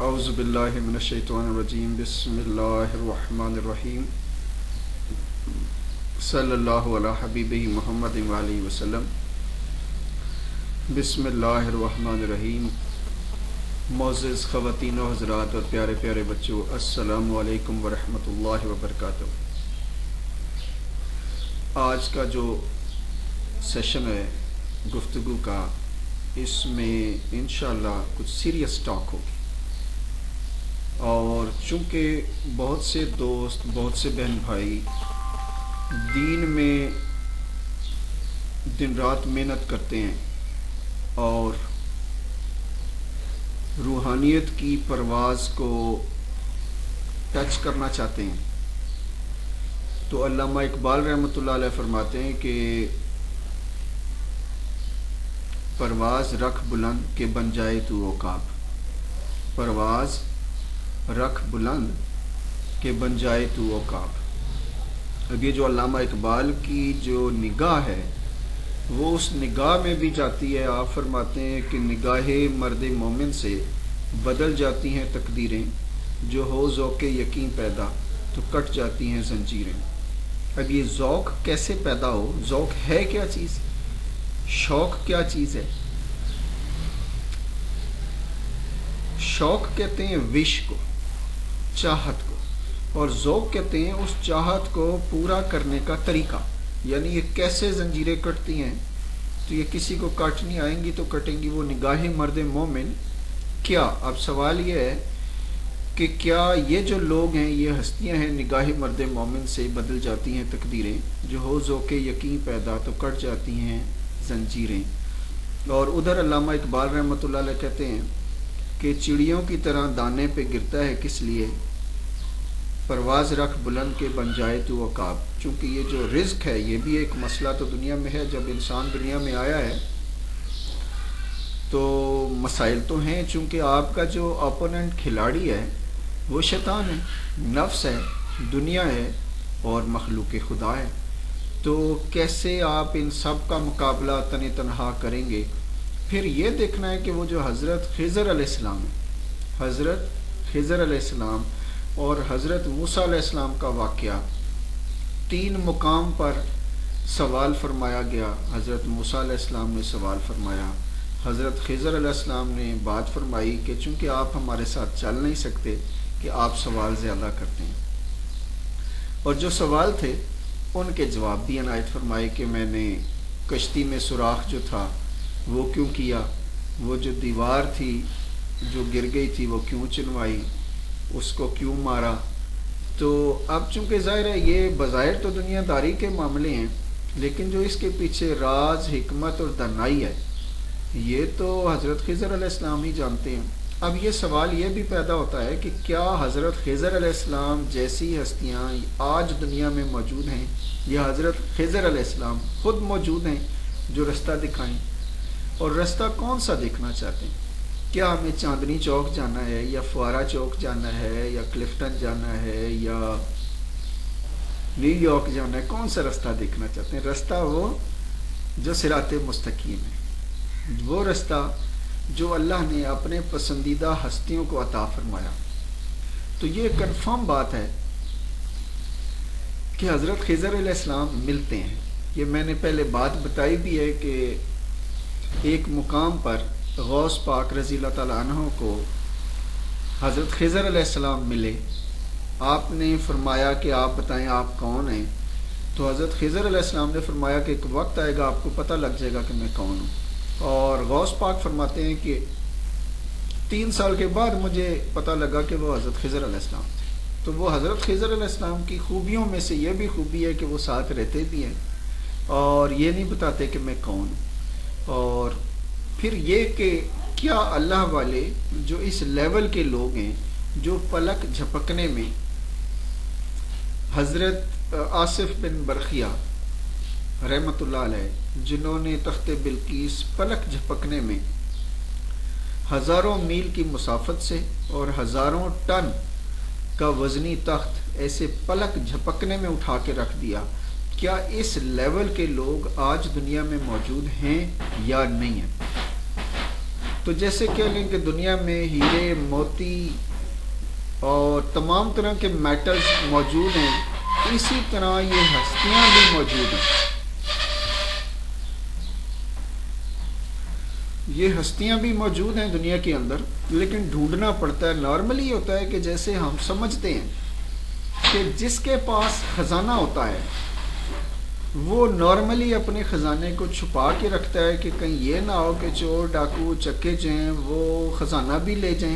اعوذ باللہ من الشیطان الرجیم بسم اللہ الرحمن الرحیم صلی اللہ علی حبیبہ محمد وآلہ وسلم۔ بسم اللہ الرحمن الرحیم۔ معزز خواتین و حضرات اور پیارے پیارے بچوں، السلام علیکم ورحمۃ اللہ وبرکاتہ۔ آج کا جو سیشن ہے گفتگو کا، اس میں انشاءاللہ کچھ سیریس ٹاک ہوگی، اور چونکہ بہت سے دوست، بہت سے بہن بھائی دین میں دن رات محنت کرتے ہیں اور روحانیت کی پرواز کو ٹچ کرنا چاہتے ہیں، تو علامہ اقبال رحمۃ اللہ علیہ فرماتے ہیں کہ پرواز رکھ بلند کہ بن جائے تو عقاب، پرواز رکھ بلند کہ بن جائے تو عقاب۔ اب یہ جو علامہ اقبال کی جو نگاہ ہے وہ اس نگاہ میں بھی جاتی ہے۔ آپ فرماتے ہیں کہ نگاہ مرد مومن سے بدل جاتی ہیں تقدیریں، جو ہو ذوق یقین پیدا تو کٹ جاتی ہیں زنجیریں۔ اب یہ ذوق کیسے پیدا ہو؟ ذوق ہے کیا چیز؟ شوق کیا چیز ہے؟ شوق کہتے ہیں وش کو، چاہت کو، اور ذوق کہتے ہیں اس چاہت کو پورا کرنے کا طریقہ۔ یعنی یہ کیسے زنجیریں کٹتی ہیں؟ تو یہ کسی کو کاٹنی آئیں گی تو کٹیں گی، وہ نگاہ مرد مومن کیا؟ اب سوال یہ ہے کہ کیا یہ جو لوگ ہیں، یہ ہستیاں ہیں، نگاہ مرد مومن سے بدل جاتی ہیں تقدیریں، جو ہو ذوق یقین پیدا تو کٹ جاتی ہیں زنجیریں۔ اور ادھر علامہ اقبال رحمۃ اللہ علیہ کہتے ہیں کہ چڑیوں کی طرح دانے پہ گرتا ہے کس لیے، پرواز رکھ بلند کے بن جائے تو عقاب۔ چونکہ یہ جو رزق ہے یہ بھی ایک مسئلہ تو دنیا میں ہے، جب انسان دنیا میں آیا ہے تو مسائل تو ہیں، چونکہ آپ کا جو اپوننٹ کھلاڑی ہے وہ شیطان ہے، نفس ہے، دنیا ہے اور مخلوق خدا ہے، تو کیسے آپ ان سب کا مقابلہ تن تنہا کریں گے؟ پھر یہ دیکھنا ہے کہ وہ جو حضرت خضر علیہ السلام ہے، حضرت خضر علیہ السلام اور حضرت موسیٰ علیہ السلام کا واقعہ، تین مقام پر سوال فرمایا گیا۔ حضرت موسیٰ علیہ السلام نے سوال فرمایا، حضرت خضر علیہ السلام نے بات فرمائی کہ چونکہ آپ ہمارے ساتھ چل نہیں سکتے کہ آپ سوال زیادہ کرتے ہیں، اور جو سوال تھے ان کے جواب بھی عنایت فرمائے کہ میں نے کشتی میں سوراخ جو تھا وہ کیوں کیا، وہ جو دیوار تھی جو گر گئی تھی وہ کیوں چنوائی، اس کو کیوں مارا۔ تو اب چونکہ ظاہر ہے یہ بظاہر تو دنیا داری کے معاملے ہیں، لیکن جو اس کے پیچھے راز، حکمت اور دانائی ہے یہ تو حضرت خضر علیہ السلام ہی جانتے ہیں۔ اب یہ سوال یہ بھی پیدا ہوتا ہے کہ کیا حضرت خضر علیہ السلام جیسی ہستیاں آج دنیا میں موجود ہیں، یا حضرت خضر علیہ السلام خود موجود ہیں جو رستہ دکھائیں؟ اور رستہ کون سا دیکھنا چاہتے ہیں؟ کیا ہمیں چاندنی چوک جانا ہے، یا فوارہ چوک جانا ہے، یا کلفٹن جانا ہے، یا نیو یارک جانا ہے؟ کون سا رستہ دیکھنا چاہتے ہیں؟ رستہ وہ جو صراط مستقیم ہے، وہ رستہ جو اللہ نے اپنے پسندیدہ ہستیوں کو عطا فرمایا۔ تو یہ کنفرم بات ہے کہ حضرت خضر علیہ السلام ملتے ہیں۔ یہ میں نے پہلے بات بتائی بھی ہے کہ ایک مقام پر غوث پاک رضی اللہ تعالیٰ عنہ کو حضرت خضر علیہ السلام ملے، آپ نے فرمایا کہ آپ بتائیں آپ کون ہیں؟ تو حضرت خضر علیہ السلام نے فرمایا کہ ایک وقت آئے گا آپ کو پتہ لگ جائے گا کہ میں کون ہوں۔ اور غوث پاک فرماتے ہیں کہ 3 سال کے بعد مجھے پتہ لگا کہ وہ حضرت خضر علیہ السلام تھے۔ تو وہ حضرت خضر علیہ السلام کی خوبیوں میں سے یہ بھی خوبی ہے کہ وہ ساتھ رہتے بھی ہیں اور یہ نہیں بتاتے کہ میں کون ہوں۔ اور پھر یہ کہ کیا اللہ والے جو اس لیول کے لوگ ہیں، جو پلک جھپکنے میں، حضرت آصف بن برخیہ رحمۃ اللہ علیہ جنہوں نے تخت بلقیس پلک جھپکنے میں ہزاروں میل کی مسافت سے اور ہزاروں ٹن کا وزنی تخت ایسے پلک جھپکنے میں اٹھا کے رکھ دیا، کیا اس لیول کے لوگ آج دنیا میں موجود ہیں یا نہیں ہیں؟ تو جیسے کہہ لیں کہ دنیا میں ہیرے موتی اور تمام طرح کے میٹلز موجود ہیں، اسی طرح یہ ہستیاں بھی موجود ہیں. یہ ہستیاں بھی موجود ہیں دنیا کے اندر، لیکن ڈھونڈنا پڑتا ہے. نارملی یہ ہوتا ہے کہ جیسے ہم سمجھتے ہیں کہ جس کے پاس خزانہ ہوتا ہے وہ نارملی اپنے خزانے کو چھپا کے رکھتا ہے کہ کہیں یہ نہ ہو کہ چور ڈاکو چکے جو ہیں وہ خزانہ بھی لے جائیں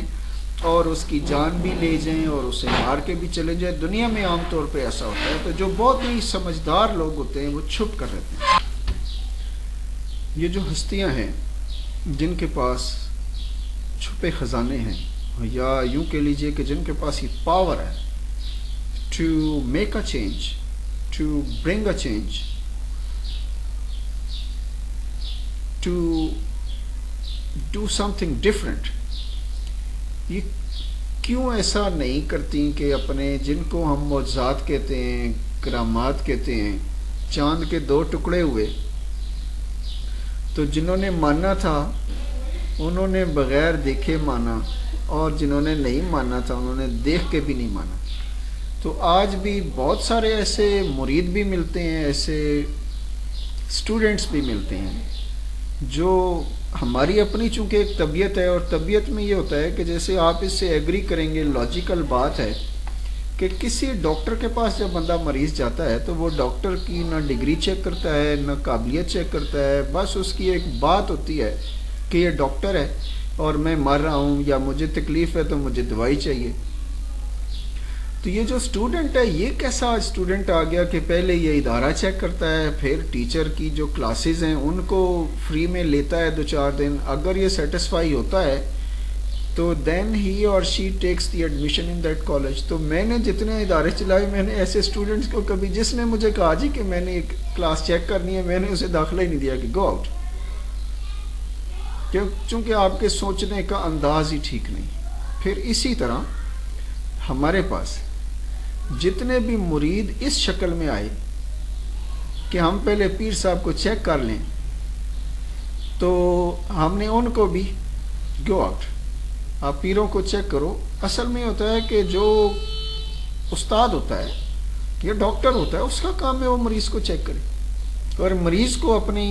اور اس کی جان بھی لے جائیں اور اسے مار کے بھی چلے جائیں. دنیا میں عام طور پہ ایسا ہوتا ہے. تو جو بہت ہی سمجھدار لوگ ہوتے ہیں وہ چھپ کر رہتے ہیں. یہ جو ہستیاں ہیں جن کے پاس چھپے خزانے ہیں، یا یوں کہہ لیجئے کہ جن کے پاس یہ پاور ہے to make a change, to bring a change, to do something different, یہ کیوں ایسا نہیں کرتی کہ اپنے جن کو ہم معجزات کہتے ہیں، کرامات کہتے ہیں، چاند کے 2 ٹکڑے ہوئے تو جنہوں نے مانا تھا انہوں نے بغیر دیکھے مانا، اور جنہوں نے نہیں مانا تھا انہوں نے دیکھ کے بھی نہیں مانا. تو آج بھی بہت سارے ایسے مرید بھی ملتے ہیں، ایسے اسٹوڈنٹس بھی ملتے ہیں جو ہماری اپنی چونکہ ایک طبیعت ہے، اور طبیعت میں یہ ہوتا ہے کہ جیسے آپ اس سے ایگری کریں گے، لاجیکل بات ہے کہ کسی ڈاکٹر کے پاس جب بندہ مریض جاتا ہے تو وہ ڈاکٹر کی نہ ڈگری چیک کرتا ہے نہ قابلیت چیک کرتا ہے، بس اس کی ایک بات ہوتی ہے کہ یہ ڈاکٹر ہے اور میں مر رہا ہوں یا مجھے تکلیف ہے تو مجھے دوائی چاہیے. تو یہ جو اسٹوڈنٹ ہے یہ کیسا اسٹوڈنٹ آ گیا کہ پہلے یہ ادارہ چیک کرتا ہے، پھر ٹیچر کی جو کلاسز ہیں ان کو فری میں لیتا ہے 2-4 دن، اگر یہ سیٹسفائی ہوتا ہے تو دین ہی اور she takes the admission in that college. تو میں نے جتنے ادارے چلائے میں نے ایسے اسٹوڈنٹس کو کبھی جس نے مجھے کہا جی کہ میں نے ایک کلاس چیک کرنی ہے، میں نے اسے داخلہ ہی نہیں دیا کہ گو آؤٹ، چونکہ آپ کے سوچنے کا انداز ہی ٹھیک نہیں. پھر اسی طرح ہمارے پاس جتنے بھی مرید اس شکل میں آئے کہ ہم پہلے پیر صاحب کو چیک کر لیں، تو ہم نے ان کو بھی گو آؤٹ، آپ پیروں کو چیک کرو. اصل میں ہوتا ہے کہ جو استاد ہوتا ہے یا ڈاکٹر ہوتا ہے اس کا کام ہے وہ مریض کو چیک کرے، اور مریض کو اپنی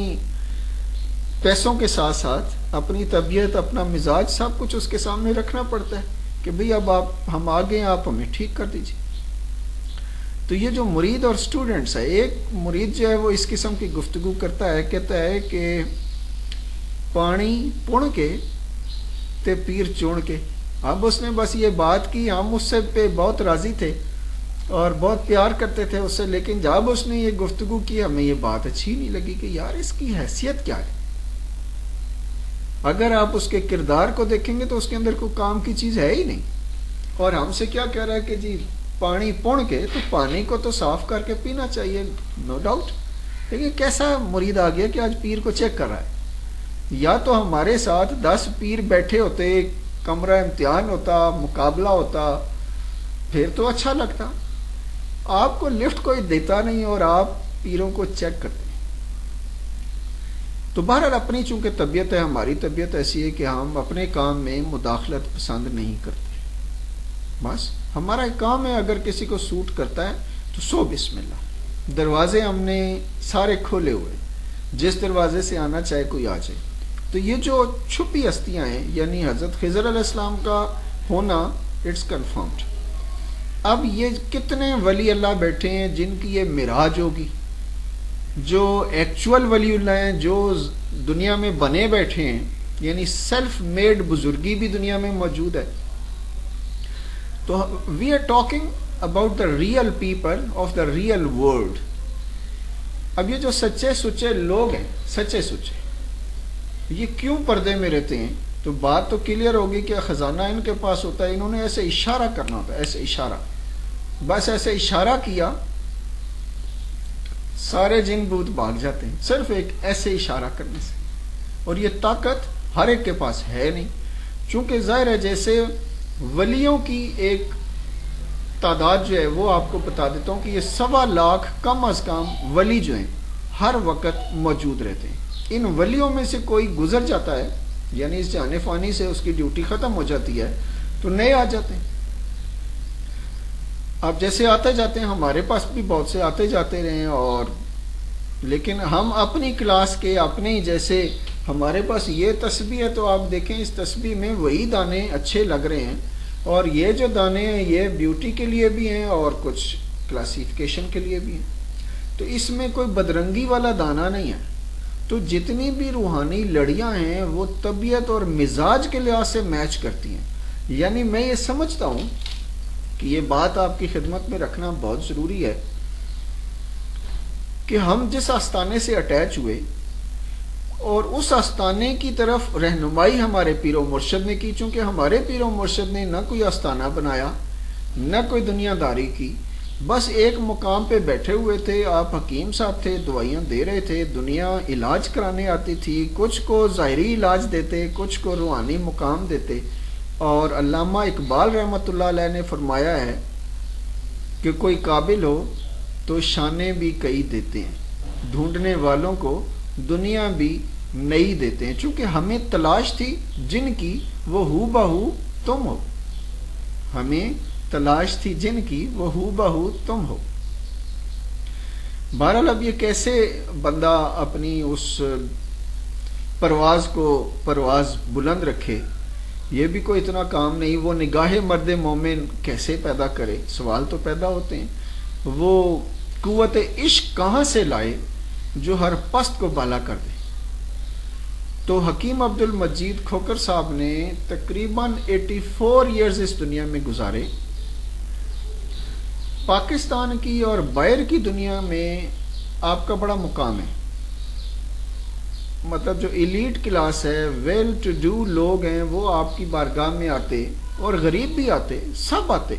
پیسوں کے ساتھ ساتھ اپنی طبیعت، اپنا مزاج، سب کچھ اس کے سامنے رکھنا پڑتا ہے کہ بھئی اب ہم آ گئے، آپ ہمیں ٹھیک کر دیجیے. تو یہ جو مرید اور اسٹوڈنٹس ہے، ایک مرید جو ہے وہ اس قسم کی گفتگو کرتا ہے، کہتا ہے کہ پانی پن کے تے پیر چون کے. اب اس نے بس یہ بات کی، ہم اس سے پہ بہت راضی تھے اور بہت پیار کرتے تھے اس سے، لیکن جب اس نے یہ گفتگو کی ہمیں یہ بات اچھی نہیں لگی کہ یار اس کی حیثیت کیا ہے. اگر آپ اس کے کردار کو دیکھیں گے تو اس کے اندر کوئی کام کی چیز ہے ہی نہیں. اور ہم سے کیا کہہ رہا ہے کہ جی پانی پن کے، تو پانی کو تو صاف کر کے پینا چاہیے، نو ڈاؤٹ. لیکن کیسا مرید آ گیا کہ آج پیر کو چیک کر رہا ہے. یا تو ہمارے ساتھ 10 پیر بیٹھے ہوتے، کمرہ امتحان ہوتا، مقابلہ ہوتا، پھر تو اچھا لگتا. آپ کو لفٹ کوئی دیتا نہیں اور آپ پیروں کو چیک کرتے. تو بہرحال اپنی چونکہ طبیعت ہے، ہماری طبیعت ایسی ہے کہ ہم اپنے کام میں مداخلت پسند نہیں کرتے. بس ہمارا ایک کام ہے، اگر کسی کو سوٹ کرتا ہے تو سو بسم اللہ. دروازے ہم نے سارے کھولے ہوئے، جس دروازے سے آنا چاہے کوئی آ جائے. تو یہ جو چھپی ہستیاں ہیں، یعنی حضرت خضر علیہ السلام کا ہونا، اٹس کنفرمڈ. اب یہ کتنے ولی اللہ بیٹھے ہیں جن کی یہ معراج ہوگی، جو ایکچول ولی اللہ ہیں، جو دنیا میں بنے بیٹھے ہیں، یعنی سیلف میڈ بزرگی بھی دنیا میں موجود ہے. تو we are talking about the real people of the real world. اب یہ جو سچے سچے لوگ ہیں، سچے سچے، یہ کیوں پردے میں رہتے ہیں؟ تو بات تو کلیئر ہوگی کہ خزانہ ان کے پاس ہوتا ہے، انہوں نے ایسے اشارہ کرنا ہوتا ہے، ایسے اشارہ، بس ایسے اشارہ کیا سارے جن بھوت بھاگ جاتے ہیں، صرف ایک ایسے اشارہ کرنے سے. اور یہ طاقت ہر ایک کے پاس ہے نہیں، چونکہ ظاہر ہے جیسے ولیوں کی ایک تعداد جو ہے وہ آپ کو بتا دیتا ہوں کہ یہ 1.25 لاکھ کم از کم ولی جو ہیں ہر وقت موجود رہتے ہیں. ان ولیوں میں سے کوئی گزر جاتا ہے یعنی اس جان فانی سے اس کی ڈیوٹی ختم ہو جاتی ہے تو نئے آ جاتے ہیں. اب جیسے آتے جاتے ہیں، ہمارے پاس بھی بہت سے آتے جاتے رہے ہیں، اور لیکن ہم اپنی کلاس کے اپنے جیسے ہمارے پاس یہ تسبیح ہے تو آپ دیکھیں اس تسبیح میں وہی دانے اچھے لگ رہے ہیں، اور یہ جو دانے ہیں یہ بیوٹی کے لیے بھی ہیں اور کچھ کلاسیفیکیشن کے لیے بھی ہیں. تو اس میں کوئی بدرنگی والا دانہ نہیں ہے. تو جتنی بھی روحانی لڑیاں ہیں وہ طبیعت اور مزاج کے لحاظ سے میچ کرتی ہیں. یعنی میں یہ سمجھتا ہوں کہ یہ بات آپ کی خدمت میں رکھنا بہت ضروری ہے کہ ہم جس آستانے سے اٹیچ ہوئے اور اس آستانے کی طرف رہنمائی ہمارے پیر و مرشد نے کی، چونکہ ہمارے پیر و مرشد نے نہ کوئی آستانہ بنایا نہ کوئی دنیا داری کی، بس ایک مقام پہ بیٹھے ہوئے تھے. آپ حکیم صاحب تھے، دوائیاں دے رہے تھے، دنیا علاج کرانے آتی تھی، کچھ کو ظاہری علاج دیتے، کچھ کو روحانی مقام دیتے. اور علامہ اقبال رحمۃ اللہ علیہ نے فرمایا ہے کہ کوئی قابل ہو تو شانیں بھی کئی دیتے ہیں، ڈھونڈنے والوں کو دنیا بھی نئی دیتے ہیں. چونکہ ہمیں تلاش تھی جن کی وہ ہو بہو تم ہو، ہمیں تلاش تھی جن کی وہ ہو بہو تم ہو. بہرحال اب یہ کیسے بندہ اپنی اس پرواز بلند رکھے، یہ بھی کوئی اتنا کام نہیں. وہ نگاہ مرد مومن کیسے پیدا کرے، سوال تو پیدا ہوتے ہیں. وہ قوت عشق کہاں سے لائے جو ہر پست کو بالا کر دے. تو حکیم عبد المجید کھوکر صاحب نے تقریباً 84 ایئرز اس دنیا میں گزارے. پاکستان کی اور باہر کی دنیا میں آپ کا بڑا مقام ہے. مطلب جو ایلیٹ کلاس ہے، ویل ٹو ڈو لوگ ہیں، وہ آپ کی بارگاہ میں آتے، اور غریب بھی آتے، سب آتے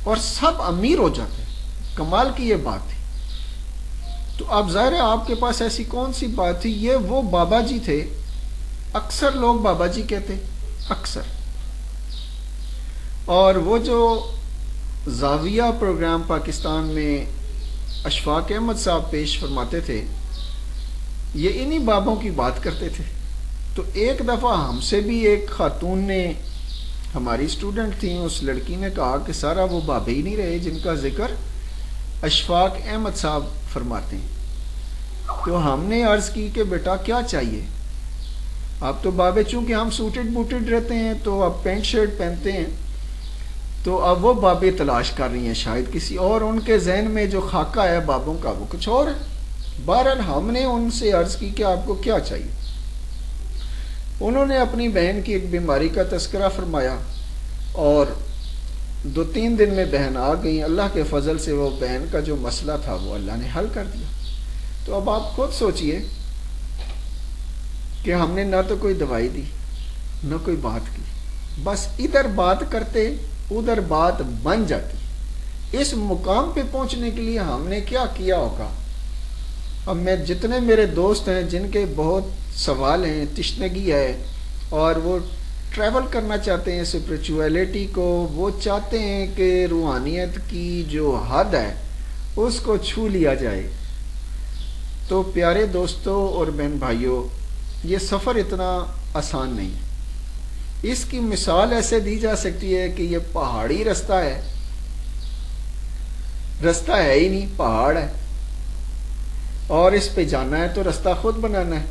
اور سب امیر ہو جاتے. کمال کی یہ بات تھی. تو اب ظاہر ہے آپ کے پاس ایسی کون سی بات تھی. یہ وہ بابا جی تھے، اکثر لوگ بابا جی کہتے، اکثر. اور وہ جو زاویہ پروگرام پاکستان میں اشفاق احمد صاحب پیش فرماتے تھے، یہ انہی بابوں کی بات کرتے تھے. تو ایک دفعہ ہم سے بھی ایک خاتون نے، ہماری اسٹوڈنٹ تھیں، اس لڑکی نے کہا کہ سارا وہ بابے ہی نہیں رہے جن کا ذکر اشفاق احمد صاحب فرماتے ہیں. تو ہم نے عرض کی کہ بیٹا کیا چاہیے، آپ تو بابے، چونکہ ہم سوٹڈ بوٹڈ رہتے ہیں تو اب پینٹ شرٹ پہنتے ہیں، تو اب وہ بابے تلاش کر رہی ہیں شاید کسی اور، ان کے ذہن میں جو خاکہ ہے بابوں کا وہ کچھ اور ہے. بہرحال ہم نے ان سے عرض کی کہ آپ کو کیا چاہیے. انہوں نے اپنی بہن کی ایک بیماری کا تذکرہ فرمایا، اور 2-3 دن میں بہن آ گئی. اللہ کے فضل سے وہ بہن کا جو مسئلہ تھا وہ اللہ نے حل کر دیا. تو اب آپ خود سوچئے کہ ہم نے نہ تو کوئی دوائی دی نہ کوئی بات کی، بس ادھر بات کرتے ادھر بات بن جاتی. اس مقام پہ پہنچنے کے لیے ہم نے کیا کیا ہوگا. اب میں جتنے میرے دوست ہیں جن کے بہت سوال ہیں، تشنگی ہے، اور وہ ٹریول کرنا چاہتے ہیں اسپریچویلٹی کو، وہ چاہتے ہیں کہ روحانیت کی جو حد ہے اس کو چھو لیا جائے. تو پیارے دوستوں اور بہن بھائیوں، یہ سفر اتنا آسان نہیں ہے. اس کی مثال ایسے دی جا سکتی ہے کہ یہ پہاڑی رستہ ہے، رستہ ہے ہی نہیں، پہاڑ ہے، اور اس پہ جانا ہے تو رستہ خود بنانا ہے.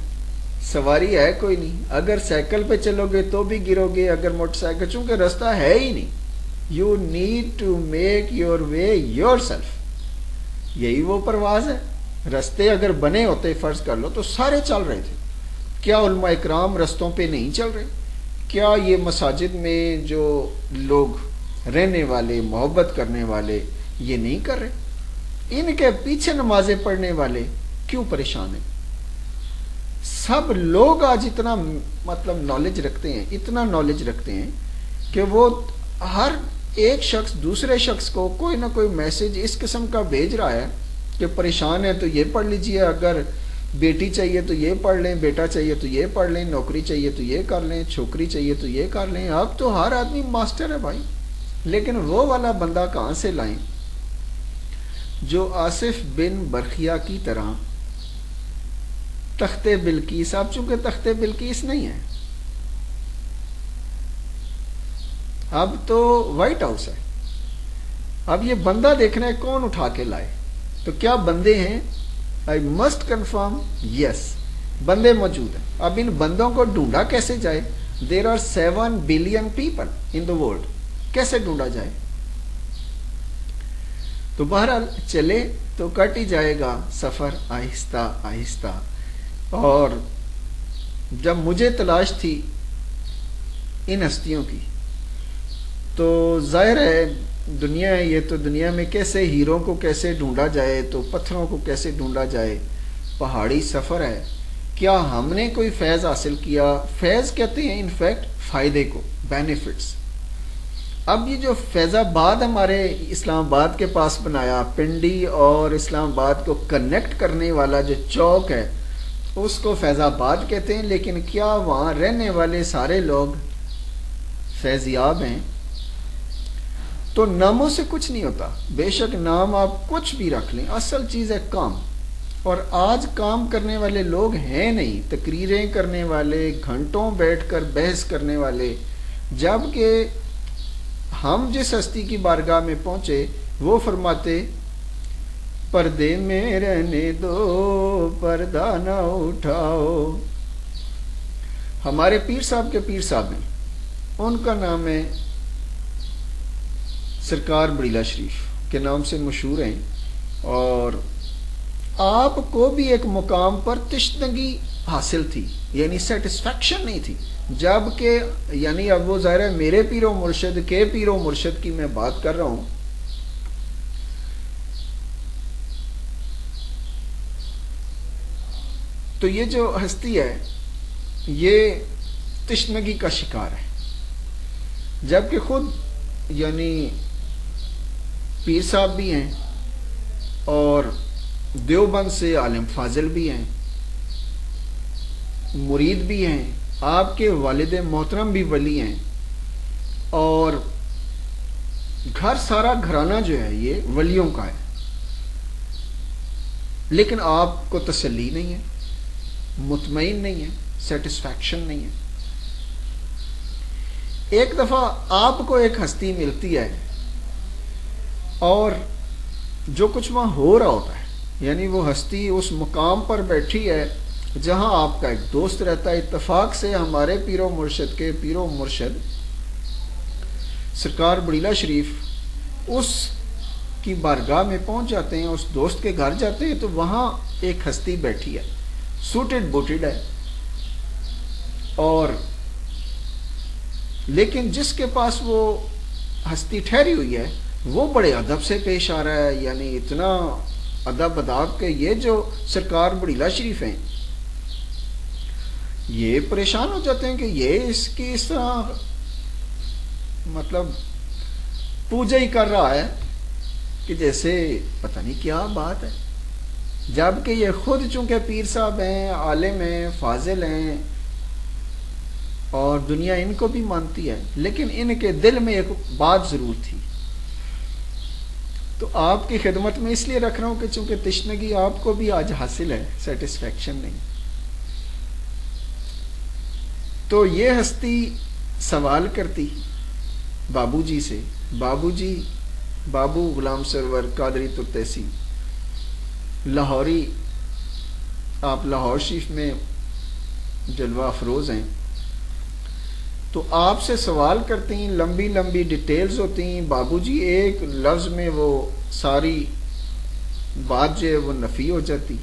سواری ہے کوئی نہیں، اگر سائیکل پہ چلو گے تو بھی گرو گے، اگر موٹر سائیکل، چونکہ رستہ ہے ہی نہیں. You need to make your way yourself. یہی وہ پرواز ہے. رستے اگر بنے ہوتے فرض کر لو تو سارے چل رہے تھے. کیا علماء اکرام رستوں پہ نہیں چل رہے؟ کیا یہ مساجد میں جو لوگ رہنے والے، محبت کرنے والے، یہ نہیں کر رہے؟ ان کے پیچھے نمازیں پڑھنے والے کیوں پریشان ہیں؟ سب لوگ آج اتنا مطلب نالج رکھتے ہیں، اتنا نالج رکھتے ہیں کہ وہ ہر ایک شخص دوسرے شخص کو کوئی نہ کوئی میسج اس قسم کا بھیج رہا ہے کہ پریشان ہے تو یہ پڑھ لیجئے، اگر بیٹی چاہیے تو یہ پڑھ لیں، بیٹا چاہیے تو یہ پڑھ لیں، نوکری چاہیے تو یہ کر لیں، چھوکری چاہیے تو یہ کر لیں. اب تو ہر آدمی ماسٹر ہے بھائی. لیکن وہ والا بندہ کہاں سے لائیں جو آصف بن برخیہ کی طرح تخت بلقیس، اب چونکہ تخت بلقیس نہیں ہے، اب تو وائٹ ہاؤس ہے، اب یہ بندہ دیکھنا ہے کون اٹھا کے لائے. تو کیا بندے ہیں؟ آئی مسٹ کنفرم یس، بندے موجود ہیں. اب ان بندوں کو ڈھونڈا کیسے جائے؟ There are 7 billion people in the world, کیسے ڈھونڈا جائے؟ تو بہرحال چلے تو کٹ ہی جائے گا سفر آہستہ آہستہ. اور جب مجھے تلاش تھی ان ہستیوں کی تو ظاہر ہے دنیا ہے یہ، تو دنیا میں کیسے ہیروں کو کیسے ڈھونڈا جائے، تو پتھروں کو کیسے ڈھونڈا جائے، پہاڑی سفر ہے. کیا ہم نے کوئی فیض حاصل کیا؟ فیض کہتے ہیں انفیکٹ فائدے کو، بینیفٹس. اب یہ جو فیض آباد ہمارے اسلام آباد کے پاس بنایا، پنڈی اور اسلام آباد کو کنیکٹ کرنے والا جو چوک ہے اس کو فیض آباد کہتے ہیں. لیکن کیا وہاں رہنے والے سارے لوگ فیضیاب ہیں؟ تو ناموں سے کچھ نہیں ہوتا، بے شک نام آپ کچھ بھی رکھ لیں، اصل چیز ہے کام. اور آج کام کرنے والے لوگ ہیں نہیں، تقریریں کرنے والے، گھنٹوں بیٹھ کر بحث کرنے والے. جبکہ ہم جس ہستی کی بارگاہ میں پہنچے وہ فرماتے پردے میں رہنے دو پردہ نہ اٹھاؤ. ہمارے پیر صاحب کے پیر صاحب ہیں، ان کا نام ہے سرکار بڑیلا شریف کے نام سے مشہور ہیں. اور آپ کو بھی ایک مقام پر تشنگی حاصل تھی، یعنی سیٹسفیکشن نہیں تھی. جبکہ یعنی اب وہ ظاہر ہے میرے پیر و مرشد کے پیر و مرشد کی میں بات کر رہا ہوں. تو یہ جو ہستی ہے یہ تشنگی کا شکار ہے، جبکہ خود یعنی پیر صاحب بھی ہیں اور دیوبند سے عالم فاضل بھی ہیں، مرید بھی ہیں، آپ کے والد محترم بھی ولی ہیں، اور گھر سارا گھرانہ جو ہے یہ ولیوں کا ہے. لیکن آپ کو تسلی نہیں ہے، مطمئن نہیں ہے، سیٹسفیکشن نہیں ہے. ایک دفعہ آپ کو ایک ہستی ملتی ہے اور جو کچھ وہاں ہو رہا ہوتا ہے، یعنی وہ ہستی اس مقام پر بیٹھی ہے جہاں آپ کا ایک دوست رہتا ہے. اتفاق سے ہمارے پیر و مرشد کے پیر و مرشد سرکار بڑیلا شریف اس کی بارگاہ میں پہنچ جاتے ہیں، اس دوست کے گھر جاتے ہیں تو وہاں ایک ہستی بیٹھی ہے، سوٹڈ بوٹڈ ہے، اور لیکن جس کے پاس وہ ہستی ٹھہری ہوئی ہے وہ بڑے ادب سے پیش آ رہا ہے. یعنی اتنا ادب اداب کہ یہ جو سرکار بڑیلا شریف ہیں یہ پریشان ہو جاتے ہیں کہ یہ اس کی اس طرح مطلب پوجا ہی کر رہا ہے کہ جیسے پتہ نہیں کیا بات ہے. جبکہ یہ خود چونکہ پیر صاحب ہیں، عالم ہیں، فاضل ہیں، اور دنیا ان کو بھی مانتی ہے، لیکن ان کے دل میں ایک بات ضرور تھی. تو آپ کی خدمت میں اس لیے رکھ رہا ہوں کہ چونکہ تشنگی آپ کو بھی آج حاصل ہے، سیٹسفیکشن نہیں. تو یہ ہستی سوال کرتی بابو جی سے، بابو جی، بابو غلام سرور قادری ترتیسی لاہوری، آپ لاہور شریف میں جلوہ افروز ہیں، تو آپ سے سوال کرتی ہیں، لمبی لمبی ڈیٹیلز ہوتی ہیں. بابو جی ایک لفظ میں وہ ساری بات جو ہے وہ نفی ہو جاتی.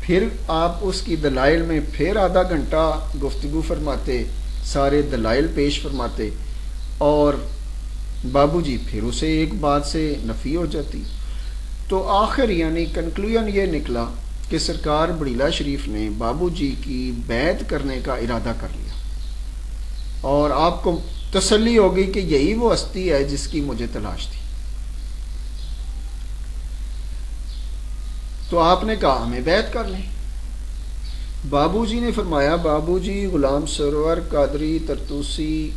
پھر آپ اس کی دلائل میں پھر آدھا گھنٹہ گفتگو فرماتے، سارے دلائل پیش فرماتے، اور بابو جی پھر اسے ایک بات سے نفی ہو جاتی. تو آخر یعنی کنکلوژن یہ نکلا کہ سرکار بڑیلا شریف نے بابو جی کی بیعت کرنے کا ارادہ کر لیا، اور آپ کو تسلی ہوگی کہ یہی وہ ہستی ہے جس کی مجھے تلاش تھی. تو آپ نے کہا ہمیں بیعت کر لیں. بابو جی نے فرمایا، بابو جی غلام سرور قادری ترتوسی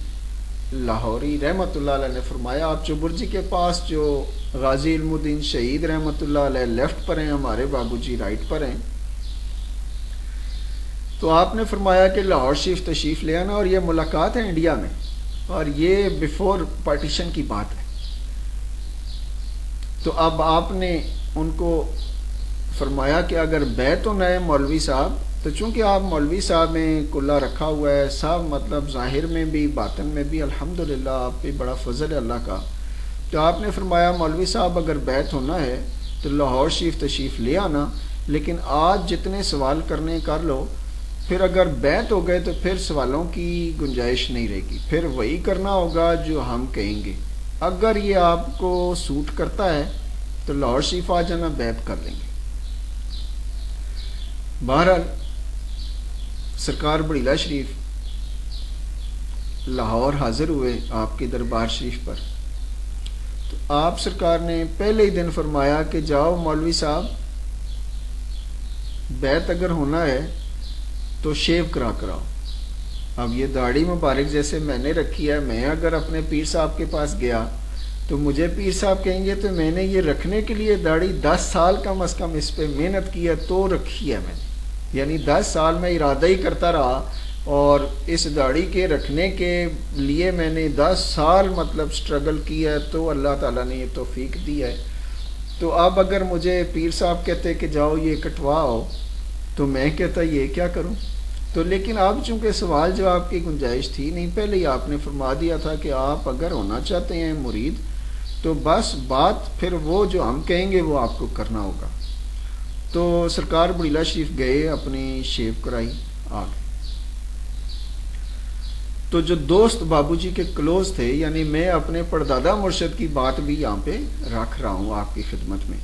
لاہوری رحمۃ اللہ علیہ نے فرمایا، آپ چوبرجی کے پاس جو غازی علم الدین شہید رحمۃ اللہ علیہ لیفٹ پر ہیں، ہمارے بابو جی رائٹ پر ہیں. تو آپ نے فرمایا کہ لاہور شریف تشریف لے آنا، اور یہ ملاقات ہے انڈیا میں. اور یہ بیفور پارٹیشن کی بات ہے. تو اب آپ نے ان کو فرمایا کہ اگر بیعت ہونا ہے مولوی صاحب، تو چونکہ آپ مولوی صاحب میں کلا رکھا ہوا ہے سب، مطلب ظاہر میں بھی باطن میں بھی الحمدللہ آپ پہ بڑا فضل ہے اللہ کا. تو آپ نے فرمایا مولوی صاحب اگر بیعت ہونا ہے تو لاہور شریف تشریف لے آنا، لیکن آج جتنے سوال کرنے کر لو، پھر اگر بیعت ہو گئے تو پھر سوالوں کی گنجائش نہیں رہے گی، پھر وہی کرنا ہوگا جو ہم کہیں گے. اگر یہ آپ کو سوٹ کرتا ہے تو لاہور شریف آ جانا، بیعت کر لیں گے. بہرحال سرکار بڑیلہ شریف لاہور حاضر ہوئے آپ کے دربار شریف پر. تو آپ سرکار نے پہلے ہی دن فرمایا کہ جاؤ مولوی صاحب، بیعت اگر ہونا ہے تو شیو کرا کراؤ. اب یہ داڑھی مبارک جیسے میں نے رکھی ہے، میں اگر اپنے پیر صاحب کے پاس گیا تو مجھے پیر صاحب کہیں گے تو میں نے یہ رکھنے کے لیے داڑھی 10 سال کم از کم اس پہ محنت کی ہے تو رکھی ہے میں نے. یعنی 10 سال میں ارادہ ہی کرتا رہا اور اس داڑھی کے رکھنے کے لیے میں نے 10 سال مطلب سٹرگل کی ہے، تو اللہ تعالیٰ نے یہ توفیق دی ہے. تو اب اگر مجھے پیر صاحب کہتے کہ جاؤ یہ کٹواؤ تو میں کہتا یہ کیا کروں. تو لیکن اب چونکہ سوال جواب کی گنجائش تھی نہیں، پہلے ہی آپ نے فرما دیا تھا کہ آپ اگر ہونا چاہتے ہیں مرید تو بس بات پھر وہ جو ہم کہیں گے وہ آپ کو کرنا ہوگا. تو سرکار بڑیلہ شریف گئے، اپنی شیو کرائی، آ گئے. تو جو دوست بابو جی کے کلوز تھے، یعنی میں اپنے پردادا مرشد کی بات بھی یہاں پہ رکھ رہا ہوں آپ کی خدمت میں،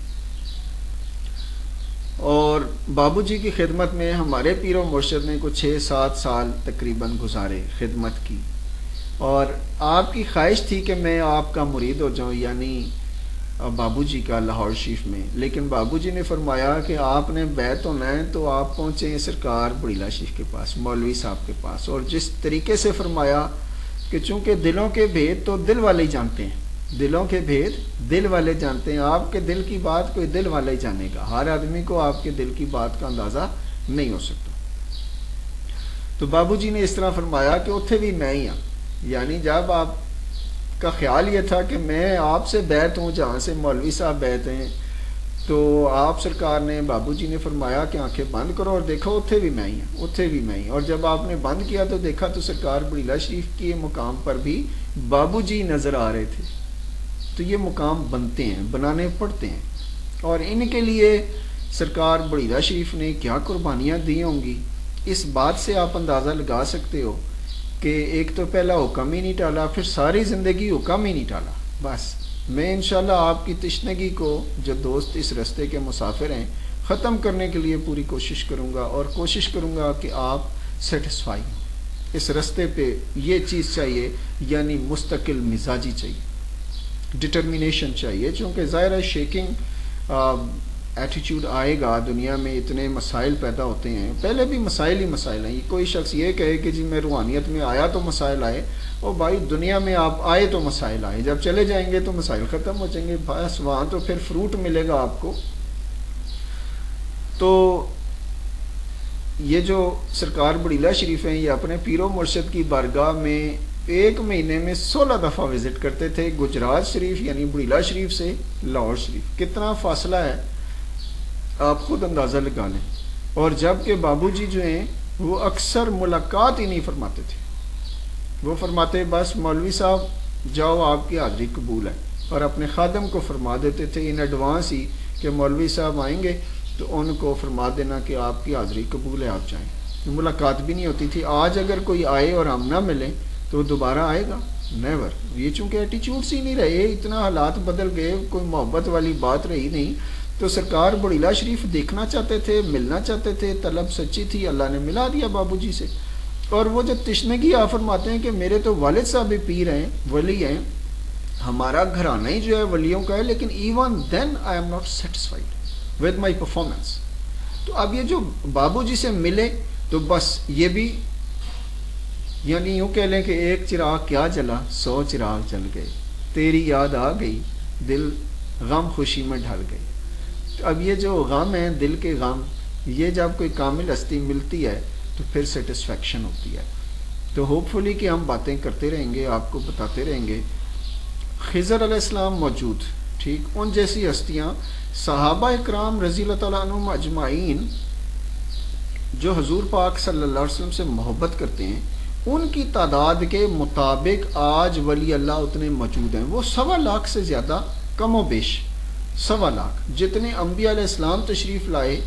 اور بابو جی کی خدمت میں ہمارے پیر و مرشد نے کچھ 6-7 سال تقریباً گزارے خدمت کی. اور آپ کی خواہش تھی کہ میں آپ کا مرید ہو جاؤں، یعنی بابو جی کا لاہور شریف میں. لیکن بابو جی نے فرمایا کہ آپ نے بیعت ہونا ہے تو آپ پہنچیں سرکار بڑیلہ شریف کے پاس، مولوی صاحب کے پاس. اور جس طریقے سے فرمایا کہ چونکہ دلوں کے بھید تو دل والے ہی جانتے ہیں، دلوں کے بھید دل والے جانتے ہیں. آپ کے دل کی بات کوئی دل والا ہی جانے گا، ہر آدمی کو آپ کے دل کی بات کا اندازہ نہیں ہو سکتا. تو بابو جی نے اس طرح فرمایا کہ اتھے بھی میں ہی ہوں. یعنی جب آپ کا خیال یہ تھا کہ میں آپ سے بیعت ہوں جہاں سے مولوی صاحب بیعت ہیں، تو آپ سرکار نے بابو جی نے فرمایا کہ آنکھیں بند کرو اور دیکھو اتھے بھی میں ہی ہوں، اتھے بھی میں ہی. اور جب آپ نے بند کیا تو دیکھا تو سرکار بڑیلہ شریف کے مقام پر بھی بابو جی نظر آ رہے تھے. تو یہ مقام بنتے ہیں، بنانے پڑتے ہیں، اور ان کے لیے سرکار بڑیلہ شریف نے کیا قربانیاں دی ہوں گی. اس بات سے آپ اندازہ لگا سکتے ہو کہ ایک تو پہلا حکم ہی نہیں ٹالا، پھر ساری زندگی حکم ہی نہیں ٹالا. بس میں انشاءاللہ آپ کی تشنگی کو، جو دوست اس رستے کے مسافر ہیں، ختم کرنے کے لیے پوری کوشش کروں گا، اور کوشش کروں گا کہ آپ سیٹسفائی ہوں. اس رستے پہ یہ چیز چاہیے، یعنی مستقل مزاجی چاہیے، ڈٹرمینیشن چاہیے. چونکہ ظاہر ہے شیکنگ ایٹیٹیوڈ آئے گا، دنیا میں اتنے مسائل پیدا ہوتے ہیں. پہلے بھی مسائل ہی مسائل ہیں. کوئی شخص یہ کہے کہ جی میں روحانیت میں آیا تو مسائل آئے، اور بھائی دنیا میں آپ آئے تو مسائل آئے، جب چلے جائیں گے تو مسائل ختم ہو جائیں گے. بس وہاں تو پھر فروٹ ملے گا آپ کو. تو یہ جو سرکار بڑیلہ شریف ہیں، یہ اپنے پیر و مرشد کی بارگاہ میں ایک مہینے میں 16 دفعہ وزٹ کرتے تھے. گجرات شریف یعنی بڑیلہ شریف سے لاہور شریف کتنا فاصلہ ہے آپ خود اندازہ لگا لیں. اور جب کہ بابو جی جو ہیں وہ اکثر ملاقات ہی نہیں فرماتے تھے، وہ فرماتے بس مولوی صاحب جاؤ آپ کی حاضری قبول ہے، اور اپنے خادم کو فرما دیتے تھے ان ایڈوانس ہی کہ مولوی صاحب آئیں گے تو ان کو فرما دینا کہ آپ کی حاضری قبول ہے، آپ جائیں. ملاقات بھی نہیں ہوتی تھی. آج اگر کوئی آئے اور ہم نہ ملیں تو دوبارہ آئے گا؟ نیور. یہ چونکہ ایٹیچیوڈس ہی نہیں رہے، اتنا حالات بدل گئے، کوئی محبت والی بات رہی نہیں. تو سرکار بڑیلہ شریف دیکھنا چاہتے تھے، ملنا چاہتے تھے، طلب سچی تھی، اللہ نے ملا دیا بابو جی سے. اور وہ جو تشنگی آپ فرماتے ہیں کہ میرے تو والد صاحب بھی پیر ہیں، ولی ہیں، ہمارا گھرانہ ہی جو ہے ولیوں کا ہے، لیکن even then I am not satisfied with my performance. تو اب یہ جو بابو جی سے ملے تو بس یہ بھی یعنی یوں کہہ لیں کہ ایک چراغ کیا جلا 100 چراغ جل گئے، تیری یاد آ گئی دل غم خوشی میں ڈھل گئی. تو اب یہ جو غم ہیں، دل کے غم، یہ جب کوئی کامل ہستی ملتی ہے تو پھر سیٹسفیکشن ہوتی ہے. تو ہوپ فلی کہ ہم باتیں کرتے رہیں گے، آپ کو بتاتے رہیں گے۔ خضر علیہ السلام موجود، ٹھیک، ان جیسی ہستیاں صحابہ اکرام رضی اللہ تعالیٰ عنہم اجمعین جو حضور پاک صلی اللہ علیہ وسلم سے محبت کرتے ہیں، ان کی تعداد کے مطابق آج ولی اللہ اتنے موجود ہیں، وہ 1.25 سے زیادہ کم و بیش 1.25 جتنے انبیاء علیہ السلام تشریف لائے۔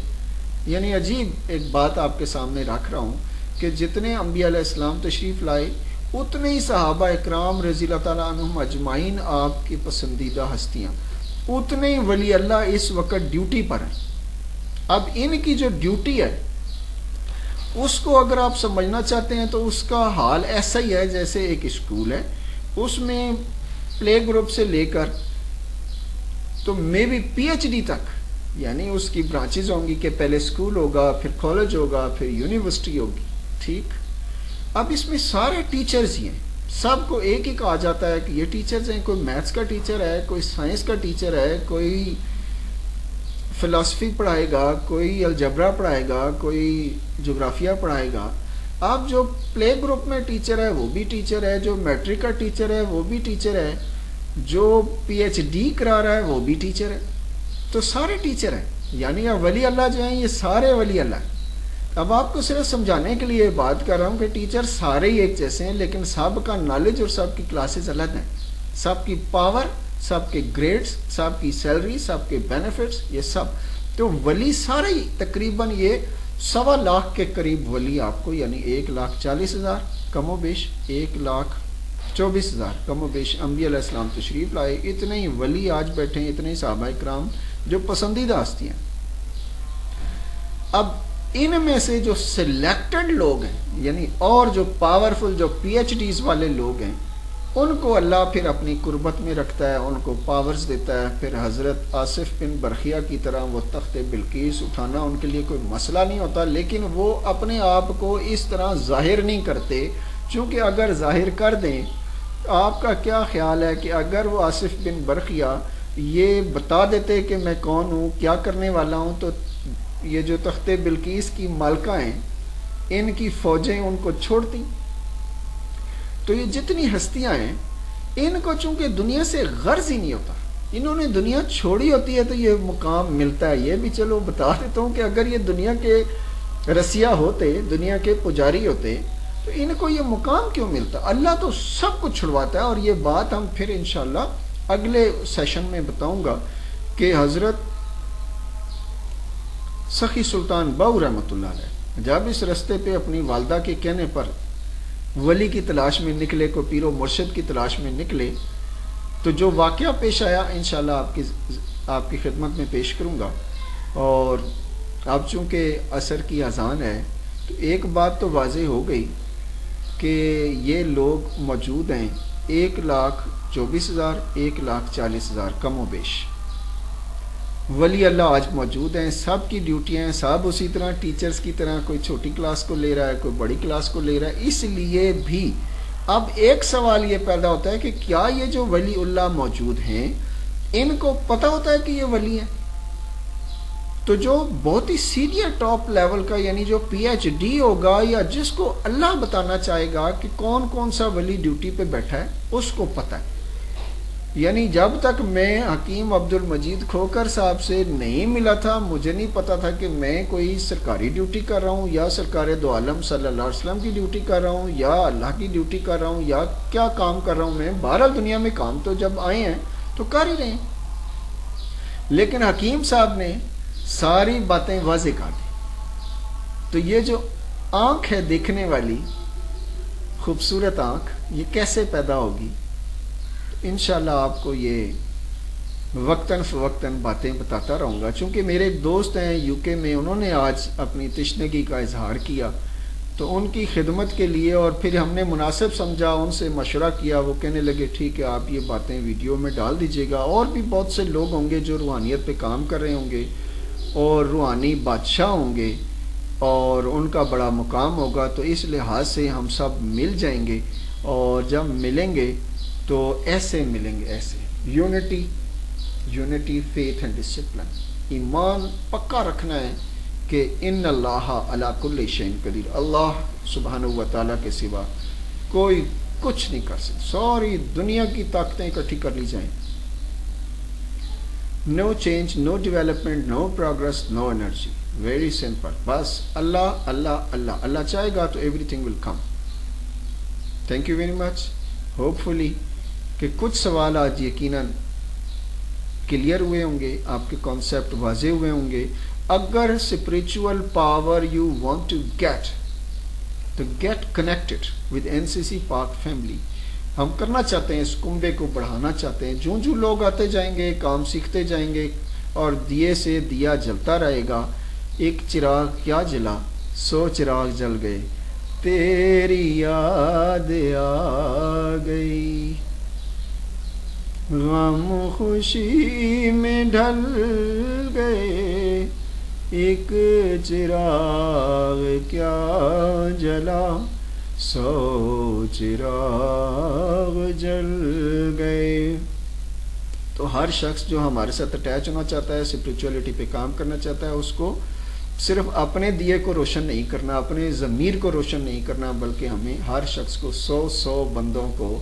یعنی عجیب ایک بات آپ کے سامنے رکھ رہا ہوں کہ جتنے انبیاء علیہ السلام تشریف لائے اتنے ہی صحابہ اکرام رضی اللہ تعالیٰ عنہم اجمعین آپ کی پسندیدہ ہستیاں، اتنے ہی ولی اللہ اس وقت ڈیوٹی پر ہیں۔ اب ان کی جو ڈیوٹی ہے اس کو اگر آپ سمجھنا چاہتے ہیں تو اس کا حال ایسا ہی ہے جیسے ایک اسکول ہے، اس میں پلے گروپ سے لے کر تو maybe P H D تک، یعنی اس کی برانچز ہوں گی کہ پہلے اسکول ہوگا، پھر کالج ہوگا، پھر یونیورسٹی ہوگی، ٹھیک۔ اب اس میں سارے ٹیچرز ہی ہیں، سب کو ایک ہی کہا جاتا ہے کہ یہ ٹیچرز ہیں، کوئی میتھس کا ٹیچر ہے، کوئی سائنس کا ٹیچر ہے، کوئی فلسفی پڑھائے گا، کوئی الجبرا پڑھائے گا، کوئی جغرافیہ پڑھائے گا۔ اب جو پلے گروپ میں ٹیچر ہے وہ بھی ٹیچر ہے، جو میٹرک کا ٹیچر ہے وہ بھی ٹیچر ہے، جو پی ایچ ڈی کرا رہا ہے وہ بھی ٹیچر ہے، تو سارے ٹیچر ہیں۔ یعنی اب ولی اللہ جو ہیں یہ سارے ولی اللہ ہیں۔ اب آپ کو صرف سمجھانے کے لیے بات کر رہا ہوں کہ ٹیچر سارے ہی ایک جیسے ہیں، لیکن سب کا نالج اور سب کی کلاسز الگ ہیں، سب کی پاور، سب کے گریڈز، سب کی سیلری، سب کے بینیفٹس، یہ سب۔ تو ولی سارے ہی تقریباً یہ 1.25 کے قریب ولی آپ کو، یعنی 1,40,000 کم و بیش، 1,24,000 کم و بیش انبیاء علیہ السلام تشریف لائے، اتنے ہی ولی آج بیٹھے ہیں، اتنے ہی صحابہ کرام جو پسندیدہ ہستی ہیں۔ اب ان میں سے جو سلیکٹڈ لوگ ہیں، یعنی اور جو پاورفل، جو پی ایچ ڈیز والے لوگ ہیں، ان کو اللہ پھر اپنی قربت میں رکھتا ہے، ان کو پاورز دیتا ہے۔ پھر حضرت آصف بن برخیہ کی طرح وہ تخت بلقیس اٹھانا ان کے لیے کوئی مسئلہ نہیں ہوتا، لیکن وہ اپنے آپ کو اس طرح ظاہر نہیں کرتے، چونکہ اگر ظاہر کر دیں، آپ کا کیا خیال ہے کہ اگر وہ آصف بن برخیہ یہ بتا دیتے کہ میں کون ہوں، کیا کرنے والا ہوں، تو یہ جو تخت بلقیس کی مالکہ ہیں ان کی فوجیں ان کو چھوڑتی۔ تو یہ جتنی ہستیاں ہیں ان کو چونکہ دنیا سے غرض ہی نہیں ہوتا، انہوں نے دنیا چھوڑی ہوتی ہے تو یہ مقام ملتا ہے۔ یہ بھی چلو بتا دیتا ہوں کہ اگر یہ دنیا کے رسیہ ہوتے، دنیا کے پجاری ہوتے، تو ان کو یہ مقام کیوں ملتا؟ اللہ تو سب کچھ چھڑواتا ہے، اور یہ بات ہم پھر انشاءاللہ اگلے سیشن میں بتاؤں گا کہ حضرت سخی سلطان باؤ رحمۃ اللہ علیہ جب اس رستے پہ اپنی والدہ کے کہنے پر ولی کی تلاش میں نکلے، کو پیر و مرشد کی تلاش میں نکلے، تو جو واقعہ پیش آیا انشاءاللہ آپ کی خدمت میں پیش کروں گا۔ اور اب چونکہ عصر کی اذان ہے تو ایک بات تو واضح ہو گئی کہ یہ لوگ موجود ہیں 1,24,000 1,40,000 کم و بیش ولی اللہ آج موجود ہیں۔ سب کی ڈیوٹیاں ہیں، سب اسی طرح ٹیچرز کی طرح، کوئی چھوٹی کلاس کو لے رہا ہے، کوئی بڑی کلاس کو لے رہا ہے۔ اس لیے بھی اب ایک سوال یہ پیدا ہوتا ہے کہ کیا یہ جو ولی اللہ موجود ہیں ان کو پتہ ہوتا ہے کہ یہ ولی ہیں؟ تو جو بہت ہی سینئر ٹاپ لیول کا، یعنی جو پی ایچ ڈی ہوگا یا جس کو اللہ بتانا چاہے گا کہ کون کون سا ولی ڈیوٹی پہ بیٹھا ہے، اس کو پتہ ہے۔ یعنی جب تک میں حکیم عبد المجید کھوکر صاحب سے نہیں ملا تھا، مجھے نہیں پتا تھا کہ میں کوئی سرکاری ڈیوٹی کر رہا ہوں یا سرکار دو عالم صلی اللہ علیہ وسلم کی ڈیوٹی کر رہا ہوں یا اللہ کی ڈیوٹی کر رہا ہوں یا کیا کام کر رہا ہوں میں۔ بہرحال دنیا میں کام تو جب آئے ہیں تو کر ہی رہے ہیں، لیکن حکیم صاحب نے ساری باتیں واضح کر دی۔ تو یہ جو آنکھ ہے دیکھنے والی خوبصورت آنکھ، یہ کیسے پیدا ہوگی؟ انشاءاللہ آپ کو یہ وقتاً فوقتاً باتیں بتاتا رہوں گا۔ چونکہ میرے ایک دوست ہیں یو کے میں، انہوں نے آج اپنی تشنگی کا اظہار کیا، تو ان کی خدمت کے لیے اور پھر ہم نے مناسب سمجھا، ان سے مشورہ کیا، وہ کہنے لگے ٹھیک ہے آپ یہ باتیں ویڈیو میں ڈال دیجیے گا۔ اور بھی بہت سے لوگ ہوں گے جو روحانیت پہ کام کر رہے ہوں گے اور روحانی بادشاہ ہوں گے اور ان کا بڑا مقام ہوگا، تو اس لحاظ سے ہم سب مل جائیں گے، اور جب ملیں گے تو ایسے ملیں گے، ایسے یونٹی فیتھ اینڈ ڈسپلن، ایمان پکا رکھنا ہے کہ ان اللہ علی کل شیء قدیر، اللہ سبحانہ و تعالیٰ کے سوا کوئی کچھ نہیں کر سکتا. ساری دنیا کی طاقتیں اکٹھی کر لی جائیں, no change, no development, no progress, no energy. Very simple. بس اللہ اللہ اللہ, اللہ چاہے گا تو everything will come. Thank you very much. Hope کہ کچھ سوال آج یقیناً کلیئر ہوئے ہوں گے, آپ کے کانسیپٹ واضح ہوئے ہوں گے. اگر spiritual power you want to get, تو get connected with NCC Pak family. ہم کرنا چاہتے ہیں, اس کنبے کو بڑھانا چاہتے ہیں. جو لوگ آتے جائیں گے, کام سیکھتے جائیں گے, اور دیے سے دیا جلتا رہے گا. ایک چراغ کیا جلا, 100 چراغ جل گئے, تیری یاد آ گئی, غم خوشی میں ڈھل گئے, ایک چراغ کیا جلا, 100 چراغ جل گئے. تو ہر شخص جو ہمارے ساتھ اٹیچ ہونا چاہتا ہے, اسپریچولیٹی پہ کام کرنا چاہتا ہے, اس کو صرف اپنے دیے کو روشن نہیں کرنا, اپنے ضمیر کو روشن نہیں کرنا, بلکہ ہمیں ہر شخص کو 100 بندوں کو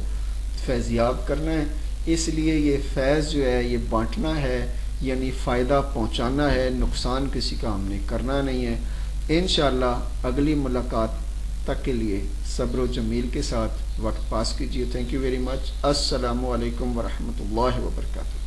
فیضیاب کرنا ہے. اس لیے یہ فیض جو ہے یہ بانٹنا ہے, یعنی فائدہ پہنچانا ہے, نقصان کسی کا ہم نے کرنا نہیں ہے. انشاءاللہ اگلی ملاقات تک کے لیے صبر و جمیل کے ساتھ وقت پاس کیجیے. تھینک یو ویری مچ. السلام علیکم ورحمۃ اللہ وبرکاتہ.